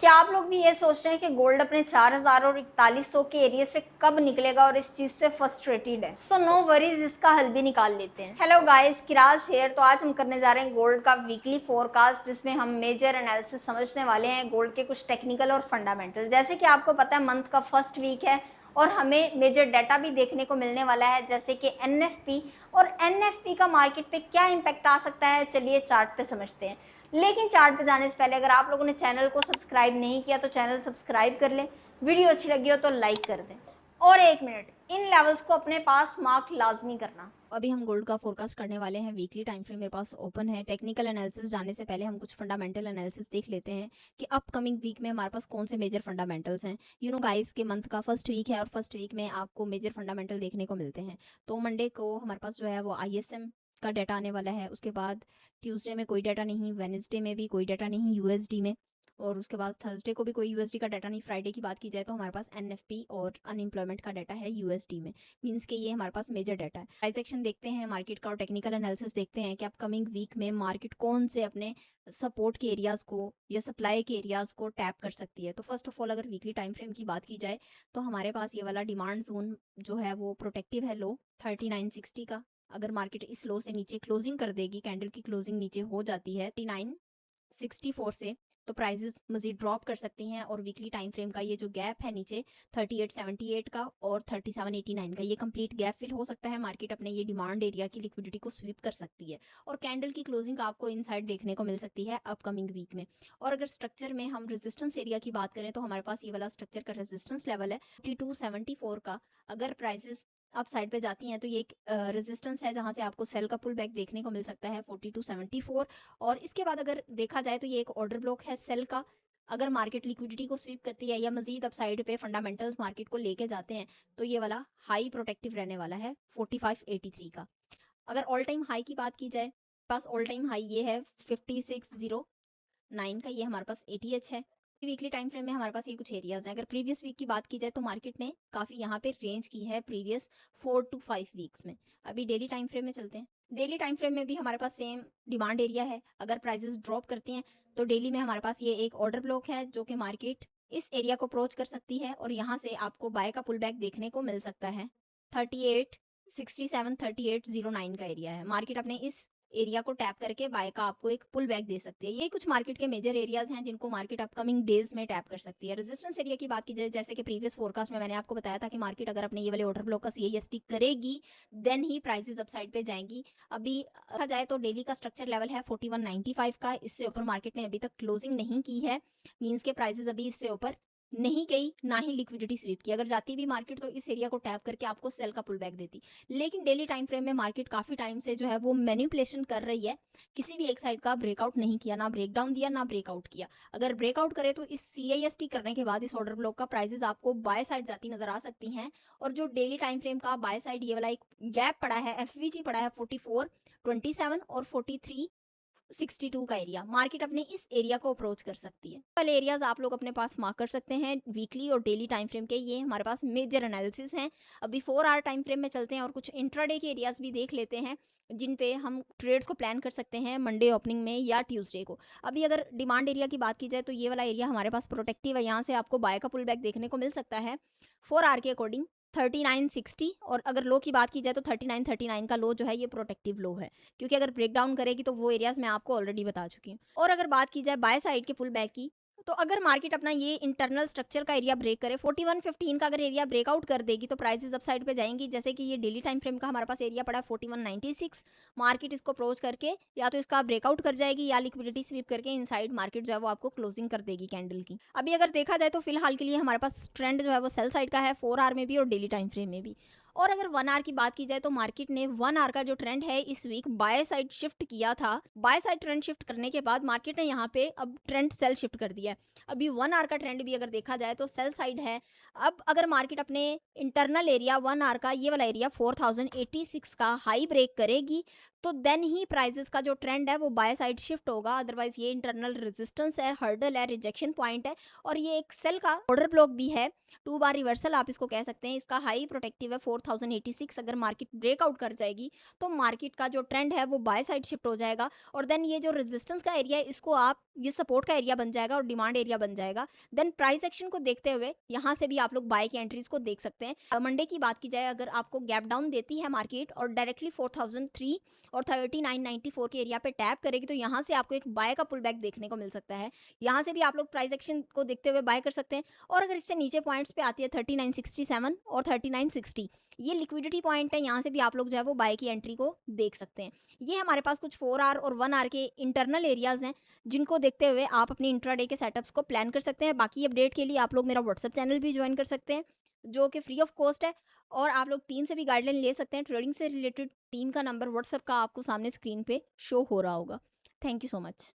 क्या आप लोग भी ये सोच रहे हैं कि गोल्ड अपने 4000 और 4100 के एरिया से कब निकलेगा और इस चीज से फ्रस्ट्रेटेड है? सो नो वरीज, इसका हल भी निकाल लेते हैं। Hello guys, Kiraj here. तो आज हम करने जा रहे हैं गोल्ड का वीकली फोरकास्ट, जिसमें हम मेजर एनालिसिस समझने वाले हैं गोल्ड के कुछ टेक्निकल और फंडामेंटल। जैसे कि आपको पता है मंथ का फर्स्ट वीक है और हमें मेजर डाटा भी देखने को मिलने वाला है, जैसे कि एनएफपी। और एनएफपी का मार्केट पे क्या इम्पैक्ट आ सकता है, चलिए चार्ट पे समझते हैं। लेकिन चार्ट पे जाने से पहले अगर आप लोगों ने चैनल को सब्सक्राइब नहीं किया तो चैनल सब्सक्राइब कर लें, वीडियो अच्छी लगी हो तो लाइक कर दें। और एक मिनट, इन लेवल्स को अपने पास मार्क लाजमी करना। अभी हम गोल्ड का फोरकास्ट करने वाले हैं। वीकली टाइम फ्रेम मेरे पास ओपन है। टेक्निकल एनालिसिस जाने से पहले हम कुछ फंडामेंटल एनालिसिस देख लेते हैं कि अपकमिंग वीक में हमारे पास कौन से मेजर फंडामेंटल्स हैं। यू नो गाइस के मंथ का फर्स्ट वीक है और फर्स्ट वीक में आपको मेजर फंडामेंटल देखने को मिलते हैं। तो मंडे को हमारे पास जो है वो आईएसएम का डाटा आने वाला है। उसके बाद ट्यूसडे में कोई डाटा नहीं, वेडनेसडे में भी कोई डाटा नहीं यूएसडी में, और उसके बाद थर्सडे को भी कोई यूएसडी का डाटा नहीं। फ्राइडे की बात की जाए तो हमारे पास एनएफपी और अनएम्प्लॉयमेंट का डाटा है यूएसडी में। मींस के ये हमारे पास मेजर डाटा है। प्राइस एक्शन देखते हैं मार्केट का और टेक्निकल एनालिसिस देखते हैं कि अपकमिंग वीक में मार्केट कौन से अपने सपोर्ट के एरियाज को या सप्लाई के एरियाज को टैप कर सकती है। तो फर्स्ट ऑफ ऑल अगर वीकली टाइम फ्रेम की बात की जाए तो हमारे पास ये वाला डिमांड जोन जो है वो प्रोटेक्टिव है लो 3960 का। अगर मार्केट इस लो से नीचे क्लोजिंग कर देगी, कैंडल की क्लोजिंग नीचे हो जाती है 3964 से, तो प्राइसेस मजीद ड्रॉप कर सकती हैं। और वीकली टाइम फ्रेम का ये जो गैप है नीचे 3878 का और 3789 का, ये कंप्लीट गैप फिल हो सकता है। मार्केट अपने ये डिमांड एरिया की लिक्विडिटी को स्वीप कर सकती है और कैंडल की क्लोजिंग आपको इनसाइड देखने को मिल सकती है अपकमिंग वीक में। और अगर स्ट्रक्चर में हम रेजिस्टेंस एरिया की बात करें तो हमारे पास ये वाला स्ट्रक्चर का रेजिस्टेंस लेवल है 4274 का। अगर प्राइसेस आप साइड पे जाती हैं तो ये एक रेजिस्टेंस है जहां से आपको सेल का पुल बैक देखने को मिल सकता है 4274। और इसके बाद अगर देखा जाए तो ये एक ऑर्डर ब्लॉक है सेल का। अगर मार्केट लिक्विडिटी को स्वीप करती है या मजीद अपसाइड पे फंडामेंटल्स मार्केट को लेके जाते हैं तो ये वाला हाई प्रोटेक्टिव रहने वाला है 4583 का। अगर ऑल टाइम हाई की बात की जाए, पास ऑल टाइम हाई ये है 5609 का, ये हमारे पास एटीएच है। वीकली टाइम फ्रेम में हमारे पास ये कुछ एरियाज हैं। अगर प्रीवियस वीक की बात की जाए तो मार्केट ने काफी यहाँ पे रेंज की है प्रीवियस 4 to 5 वीक्स में। अभी डेली टाइम फ्रेम में चलते हैं। डेली टाइम फ्रेम में भी हमारे पास सेम डिमांड एरिया है। अगर प्राइसेस ड्रॉप करती हैं तो डेली में हमारे पास ये एक ऑर्डर ब्लॉक है जो कि मार्केट इस एरिया को अप्रोच कर सकती है और यहाँ से आपको बाय का पुल बैक देखने को मिल सकता है 3867 3809 का एरिया है। मार्केट अपने इस एरिया को टैप करके बाय का आपको एक पुल बैक दे सकती है। ये कुछ मार्केट के मेजर एरियाज हैं जिनको मार्केट अपकमिंग डेज में टैप कर सकती है। रेजिस्टेंस एरिया की बात की जाए, जैसे कि प्रीवियस फोरकास्ट में मैंने आपको बताया था कि मार्केट अगर अपने ये वाले ऑर्डर ब्लॉक का सीआईएसटी करेगी देन ही प्राइसेस अपसाइड पे जाएंगी। अभी देखा जाए तो डेली का स्ट्रक्चर लेवल है 4195 का। इससे ऊपर मार्केट ने अभी तक क्लोजिंग नहीं की है, मीन्स के प्राइसेस अभी इससे ऊपर नहीं गई, ना ही लिक्विडिटी स्वीप की। अगर जाती भी मार्केट तो इस एरिया को टैप करके आपको सेल का पुल बैक देती। लेकिन डेली टाइम फ्रेम में मार्केट काफी टाइम से जो है वो मैनिपुलेशन कर रही है, किसी भी एक साइड का ब्रेकआउट नहीं किया, ना ब्रेकडाउन दिया ना ब्रेकआउट किया। अगर ब्रेकआउट करे तो इस सीआईएसटी करने के बाद इस ऑर्डर ब्लॉक का प्राइसेस आपको बाय साइड जाती नजर आ सकती हैं। और जो डेली टाइम फ्रेम का बाय साइड ये वाला एक गैप पड़ा है, एफवीजी पड़ा है 4427 और 4362 का एरिया, मार्केट अपने इस एरिया को अप्रोच कर सकती है। वाले एरियाज आप लोग अपने पास मार्क कर सकते हैं वीकली और डेली टाइम फ्रेम के। ये हमारे पास मेजर एनालिसिस हैं। अभी 4 आवर टाइम फ्रेम में चलते हैं और कुछ इंट्राडे के एरियाज भी देख लेते हैं जिन पे हम ट्रेड्स को प्लान कर सकते हैं मंडे ओपनिंग में या ट्यूसडे को। अभी अगर डिमांड एरिया की बात की जाए तो ये वाला एरिया हमारे पास प्रोटेक्टिव है, यहाँ से आपको बाय का पुल बैक देखने को मिल सकता है 4 आवर के अकॉर्डिंग 3960। और अगर लो की बात की जाए तो 3939 का लो जो है ये प्रोटेक्टिव लो है, क्योंकि अगर ब्रेक डाउन करेगी तो वो एरियाज मैं आपको ऑलरेडी बता चुकी हूँ। और अगर बात की जाए बाय साइड के पुल बैक की, तो अगर मार्केट अपना ये इंटरनल स्ट्रक्चर का एरिया ब्रेक करे 4115 का अगर एरिया ब्रेकआउट कर देगी तो प्राइसेस अप साइड पे जाएंगी। जैसे कि ये डेली टाइम फ्रेम का हमारे पास एरिया पड़ा है 4196, मार्केट इसको अप्रोच करके या तो इसका ब्रेकआउट कर जाएगी या लिक्विडिटी स्वीप करके इनसाइड मार्केट जो है वो आपको क्लोजिंग कर देगी कैंडल की। अभी अगर देखा जाए तो फिलहाल के लिए हमारे पास ट्रेंड जो है वो सेल साइड का है 4 आवर में भी और डेली टाइम फ्रेम में भी। और अगर 1 आवर की बात की जाए तो मार्केट ने 1 आवर का जो ट्रेंड है इस वीक बाय साइड शिफ्ट किया था। बाय साइड ट्रेंड शिफ्ट करने के बाद मार्केट ने यहाँ पे अब ट्रेंड सेल शिफ्ट कर दिया है। अभी 1 आवर का ट्रेंड भी अगर देखा जाए तो सेल साइड है। अब अगर मार्केट अपने इंटरनल एरिया 1 आवर का ये वाला एरिया 4086 का हाई ब्रेक करेगी तो देन ही प्राइसेस का जो ट्रेंड है वो बाय साइड शिफ्ट होगा। अदरवाइज ये इंटरनल रेजिस्टेंस है, हर्डल है, रिजेक्शन पॉइंट है और ये एक सेल का ऑर्डर ब्लॉक भी है। 2 बार रिवर्सल आप इसको कह सकते हैं। इसका हाई प्रोटेक्टिव है 4086 अगर मार्केट ब्रेकआउट कर जाएगी तो मार्केट का जो ट्रेंड है वो बाय साइड शिफ्ट हो जाएगा, और देन ये जो रेजिस्टेंस का एरिया है इसको आप ये सपोर्ट का एरिया बन जाएगा और डिमांड एरिया बन जाएगा। देन प्राइस एक्शन को देखते हुए यहाँ से भी आप लोग बाय की एंट्रीज को देख सकते हैं। मंडे की बात की जाए, अगर आपको गैप डाउन देती है मार्केट और डायरेक्टली 4003 और 3994 के एरिया पे टैप करेगी तो यहाँ से आपको एक बाय का पुल बैक देखने को मिल सकता है। यहाँ से भी आप लोग प्राइस एक्शन को देखते हुए बाय कर सकते हैं। और अगर इससे नीचे पॉइंट्स पे आती है 3967 और 3960, ये लिक्विडिटी पॉइंट है, यहाँ से भी आप लोग जो है वो बाय की एंट्री को देख सकते हैं। ये हमारे पास कुछ 4 आवर और 1 आवर के इंटरनल एरियाज हैं जिनको देखते हुए आप अपने इंट्राडे के सेटअप्स को प्लान कर सकते हैं। बाकी अपडेट के लिए आप लोग मेरा व्हाट्सएप चैनल भी ज्वाइन कर सकते हैं जो कि फ्री ऑफ कॉस्ट है, और आप लोग टीम से भी गाइडलाइन ले सकते हैं। ट्रेडिंग से रिलेटेड टीम का नंबर व्हाट्सएप का आपको सामने स्क्रीन पे शो हो रहा होगा। Thank you so much.